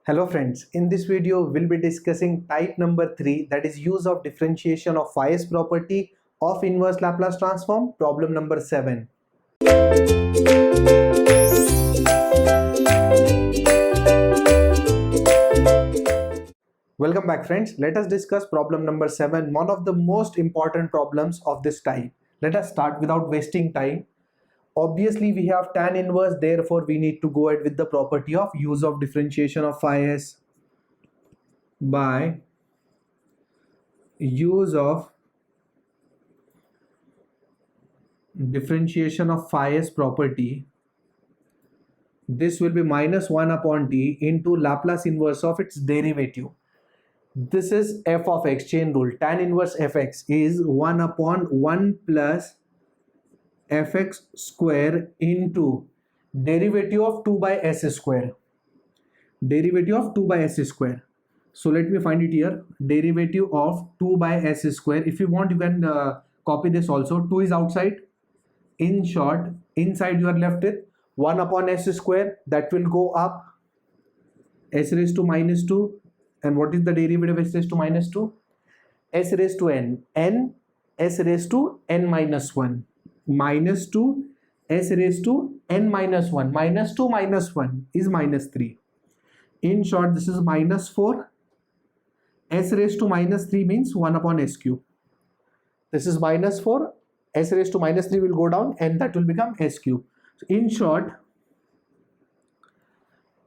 Hello friends, in this video we'll be discussing type number 3, that is use of differentiation of phi property of inverse Laplace transform, problem number 7. Welcome back friends, let us discuss problem number 7, one of the most important problems of this type. Let us start without wasting time. Obviously we have tan inverse, therefore we need to go ahead with the property of use of differentiation of phi s by use of differentiation of phi s property. This will be minus 1 upon t into Laplace inverse of its derivative. This is f of x, chain rule. Tan inverse fx is 1 upon 1 plus fx square into derivative of 2 by s square. Derivative of 2 by s square. So let me find it here. Derivative of 2 by s square. If you want, you can copy this also. 2 is outside. In short, inside you are left with 1 upon s square. That will go up. S raised to minus 2. And what is the derivative of s raised to minus 2? S raised to n. N s raised to n minus 1. Minus 2 s raised to n minus 1. Minus 2 minus 1 is minus 3. In short, this is minus 4. S raised to minus 3 means 1 upon s cube. This is minus 4. S raised to minus 3 will go down and that will become s cube. So in short,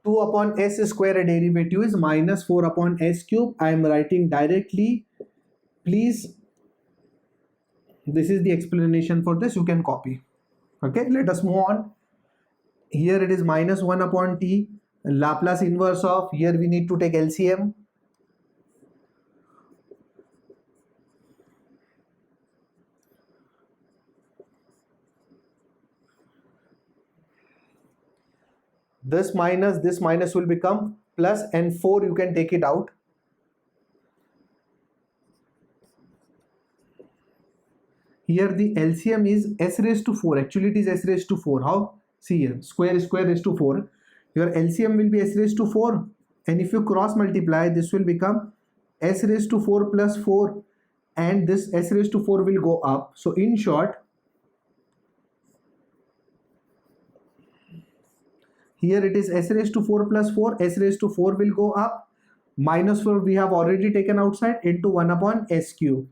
2 upon s square derivative is minus 4 upon s cube. I am writing directly. Please, this is the explanation for this. You can copy. Okay, let us move on. Here it is minus 1 upon t. Laplace inverse of, here we need to take LCM. This minus will become plus, and 4 you can take it out. Here the LCM is s raised to 4. Actually it is s raised to 4. How? See here, square raised to 4. Your LCM will be s raised to 4. And if you cross multiply, this will become s raised to 4 plus 4. And this s raised to 4 will go up. So in short, here it is s raised to 4 plus 4. S raised to 4 will go up. Minus 4 we have already taken outside into 1 upon s cube.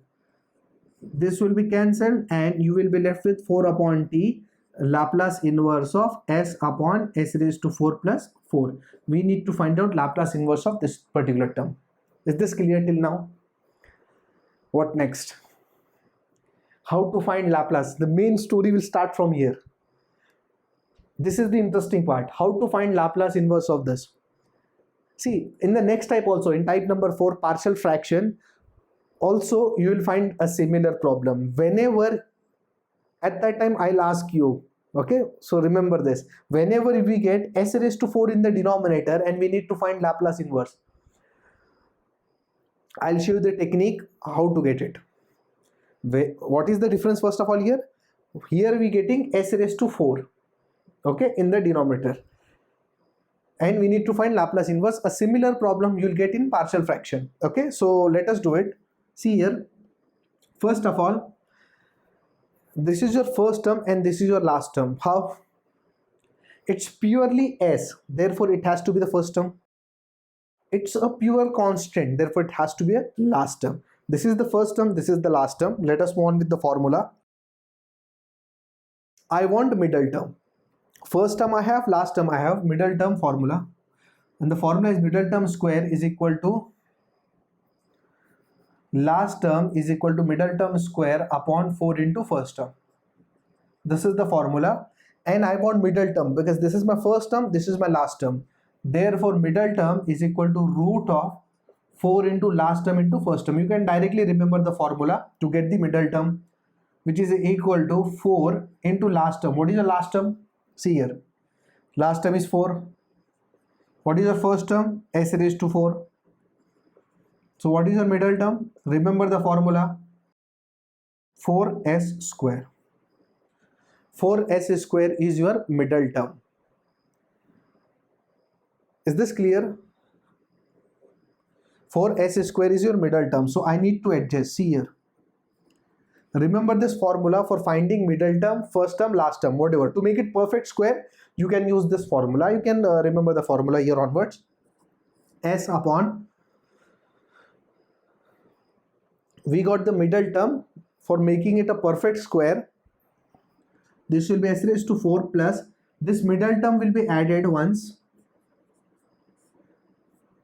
This will be cancelled and you will be left with 4 upon t, Laplace inverse of s upon s raised to 4 plus 4. We need to find out Laplace inverse of this particular term. Is this clear till now? What next? How to find Laplace? The main story will start from here. This is the interesting part. How to find Laplace inverse of this? See, in the next type also, in type number 4, partial fraction, also you will find a similar problem. Whenever, at that time I'll ask you, okay, so remember this, whenever we get s raised to 4 in the denominator and we need to find Laplace inverse, I'll show you the technique how to get it. What is the difference first of all here? Here we getting s raised to 4, okay, in the denominator, and we need to find Laplace inverse. A similar problem you'll get in partial fraction. Okay, so let us do it. See here, first of all, this is your first term and this is your last term. How? It's purely s, therefore it has to be the first term. It's a pure constant, therefore it has to be a last term. This is the first term, this is the last term. Let us move on with the formula. I want middle term. First term I have, last term I have, middle term formula. And the formula is middle term square is equal to last term is equal to middle term square upon 4 into first term. This is the formula. And I want middle term because this is my first term, this is my last term. Therefore middle term is equal to root of 4 into last term into first term. You can directly remember the formula to get the middle term, which is equal to 4 into last term. What is the last term? See here, last term is 4. What is the first term? S raised to 4. So what is your middle term? Remember the formula, 4s square. 4s square is your middle term. Is this clear? 4s square is your middle term, so I need to adjust. See here, remember this formula for finding middle term, first term, last term, whatever. To make it perfect square, you can use this formula. You can remember the formula here onwards. S upon, we got the middle term. For making it a perfect square, this will be s raised to 4 plus this middle term will be added once.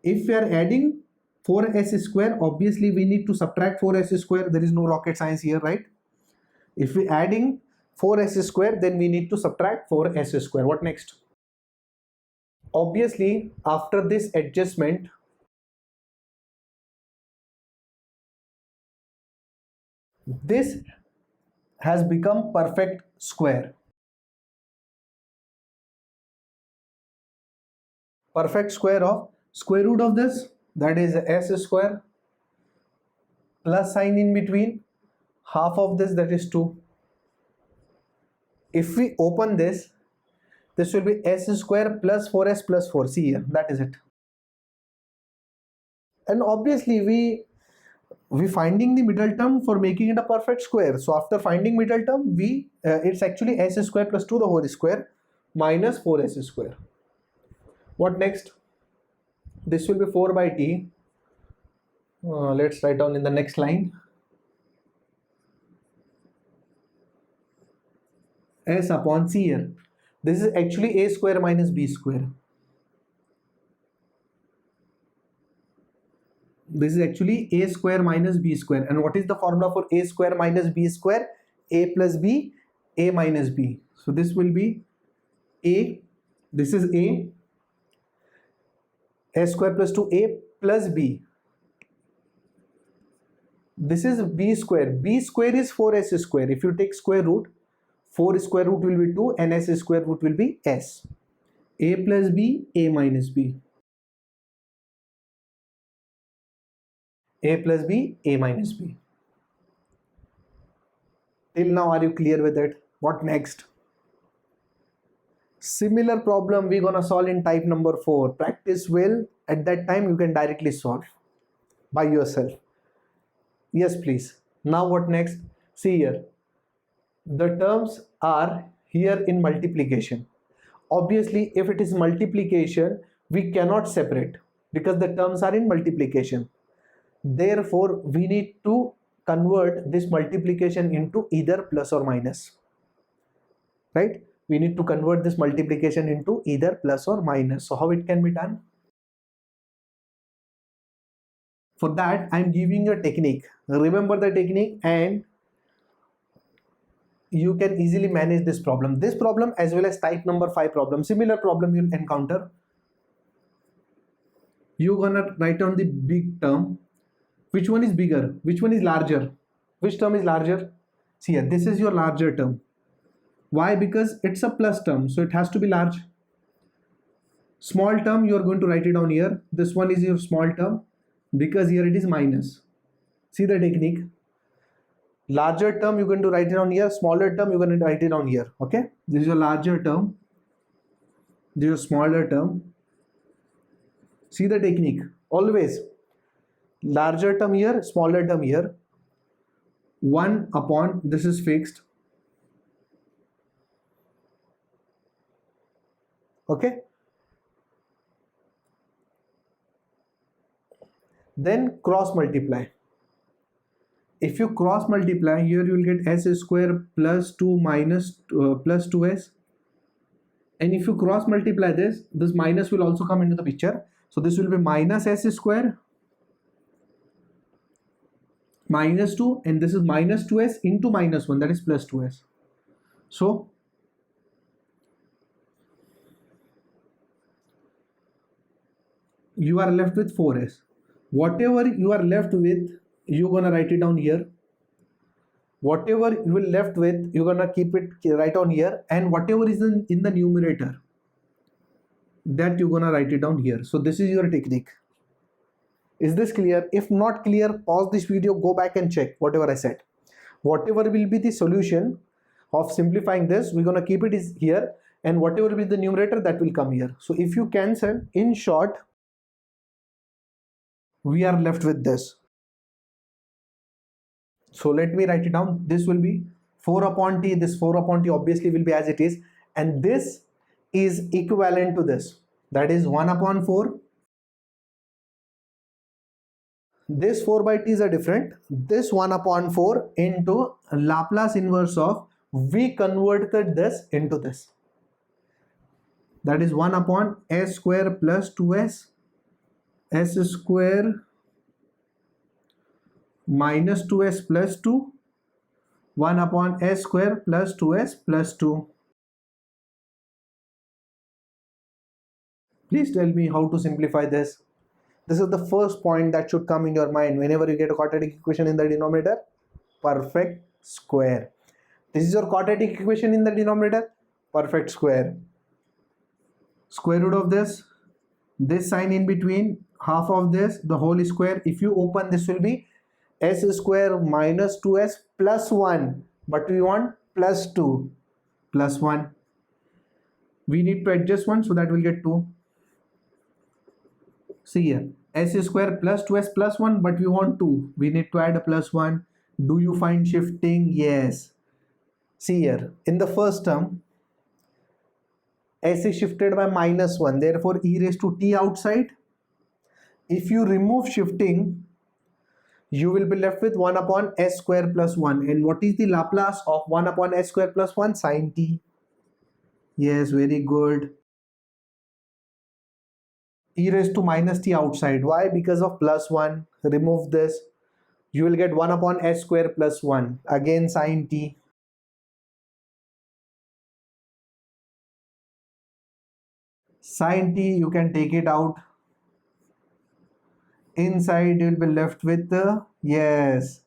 If we are adding 4s square, obviously we need to subtract 4s square. There is no rocket science here, right? If we adding 4s square, then we need to subtract 4s square. What next? Obviously, after this adjustment, this has become perfect square. Perfect square of square root of this, that is s square, plus sign in between, half of this, that is 2. If we open this will be s square plus 4s plus 4. See here, that is it. And obviously we finding the middle term for making it a perfect square. So after finding middle term, we it's actually s square plus 2 the whole square minus 4s square. What next? This will be 4 by t. Let's write down in the next line. S upon, C here, this is actually a square minus b square. This is actually a square minus b square. And what is the formula for a square minus b square? A plus b, a minus b. So this will be a, this is a, s square plus 2a plus b. This is b square. B square is 4s square. If you take square root, 4 square root will be 2 and s square root will be s. A plus b, a minus b. A plus b, a minus b. Till now, are you clear with it? What next? Similar problem we're gonna solve in type number 4. Practice well. At that time, you can directly solve by yourself. Yes, please. Now what next? See here. The terms are here in multiplication. Obviously, if it is multiplication, we cannot separate because the terms are in multiplication. Therefore, we need to convert this multiplication into either plus or minus. Right? We need to convert this multiplication into either plus or minus. So how it can be done? For that, I am giving a technique. Remember the technique and you can easily manage this problem. This problem as well as type number 5 problem. Similar problem you'll encounter. You're gonna write down the big term. Which one is bigger? Which one is larger? Which term is larger? See here, this is your larger term. Why? Because it's a plus term, so it has to be large. Small term, you are going to write it down here. This one is your small term because here it is minus. See the technique. Larger term, you're going to write it down here. Smaller term, you're going to write it down here. Okay? This is your larger term. This is your smaller term. See the technique. Always. Larger term here, smaller term here. 1 upon, this is fixed. Okay? Then cross multiply. If you cross multiply, here you will get s square plus 2 minus plus 2s. And if you cross multiply this minus will also come into the picture. So this will be minus s square minus 2 and this is minus 2s into minus 1, that is plus 2s. So you are left with 4s. Whatever you are left with, you're gonna write it down here. Whatever you will left with, you're gonna keep it right on here, and whatever is in the numerator, that you're gonna write it down here. So this is your technique. Is this clear? If not clear, pause this video, go back and check whatever I said. Whatever will be the solution of simplifying this, we're gonna keep it is here, and whatever will be the numerator, that will come here. So if you cancel, in short, we are left with this. So let me write it down. This will be 4 upon t. This 4 upon t obviously will be as it is, and this is equivalent to this, that is 1 upon 4. This 4 by t's are different. This 1 upon 4 into Laplace inverse of, we converted this into this, that is 1 upon s square plus 2s, s square minus 2s plus 2, 1 upon s square plus 2s plus 2. Please tell me how to simplify this. This is the first point that should come in your mind whenever you get a quadratic equation in the denominator. Perfect square. This is your quadratic equation in the denominator. Perfect square. Square root of this sign in between, half of this, the whole square. If you open, this will be s square minus 2s plus 1, but we want plus 2 plus 1. We need to adjust 1, so that will get 2. See here, s square plus 2s plus 1, but we want 2. We need to add a plus 1. Do you find shifting? Yes. See here, in the first term, s is shifted by minus 1. Therefore, e raised to t outside. If you remove shifting, you will be left with 1 upon s square plus 1. And what is the Laplace of 1 upon s square plus 1? Sin t. Yes, very good. E raised to minus t outside. Why? Because of plus 1. Remove this. You will get 1 upon s square plus 1. Again sin t. Sin t, you can take it out. Inside you will be left with the, yes.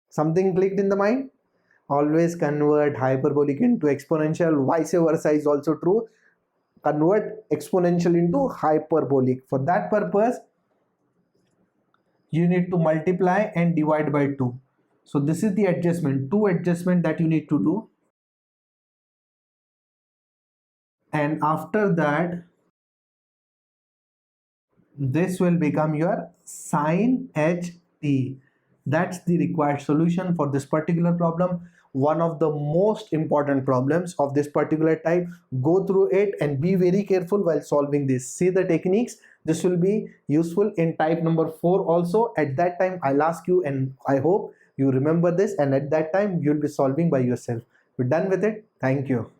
Something clicked in the mind? Always convert hyperbolic into exponential. Vice versa is also true. Convert exponential into hyperbolic. For that purpose, you need to multiply and divide by 2. So this is the adjustment, 2 adjustment that you need to do. And after that, this will become your sin ht. That's the required solution for this particular problem. One of the most important problems of this particular type. Go through it and be very careful while solving this. See the techniques. This will be useful in type number 4 also. At that time, I'll ask you, and I hope you remember this, and at that time you'll be solving by yourself. We're done with it. Thank you.